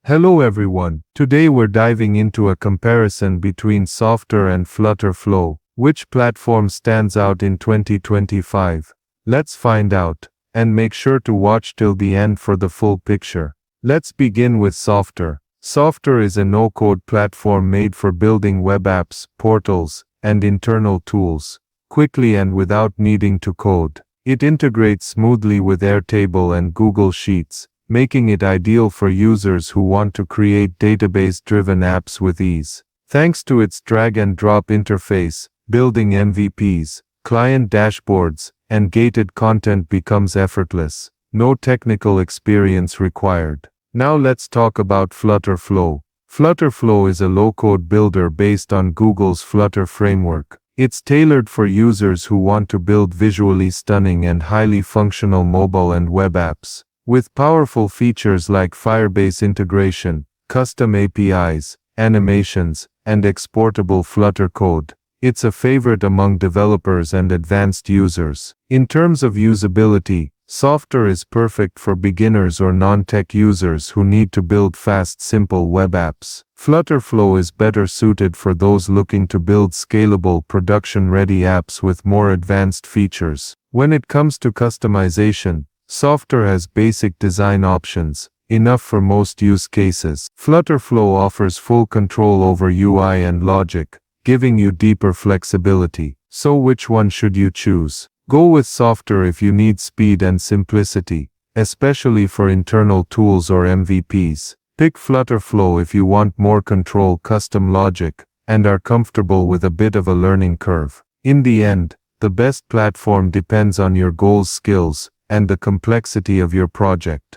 Hello everyone, today we're diving into a comparison between Softr and Flutterflow. Which platform stands out in 2025? Let's find out, and make sure to watch till the end for the full picture. Let's begin with Softr. Softr is a no-code platform made for building web apps, portals, and internal tools, quickly and without needing to code. It integrates smoothly with Airtable and Google Sheets, making it ideal for users who want to create database-driven apps with ease. Thanks to its drag-and-drop interface, building MVPs, client dashboards, and gated content becomes effortless. No technical experience required. Now let's talk about Flutterflow. Flutterflow is a low-code builder based on Google's Flutter framework. It's tailored for users who want to build visually stunning and highly functional mobile and web apps. With powerful features like Firebase integration, custom APIs, animations, and exportable Flutter code, it's a favorite among developers and advanced users. In terms of usability, Softr is perfect for beginners or non-tech users who need to build fast, simple web apps. Flutterflow is better suited for those looking to build scalable, production-ready apps with more advanced features. When it comes to customization, Softr has basic design options, enough for most use cases. Flutterflow offers full control over UI and logic, giving you deeper flexibility. So which one should you choose? Go with Softr if you need speed and simplicity, especially for internal tools or MVPs. Pick Flutterflow if you want more control, custom logic, and are comfortable with a bit of a learning curve. In the end, the best platform depends on your goals, skills, and the complexity of your project.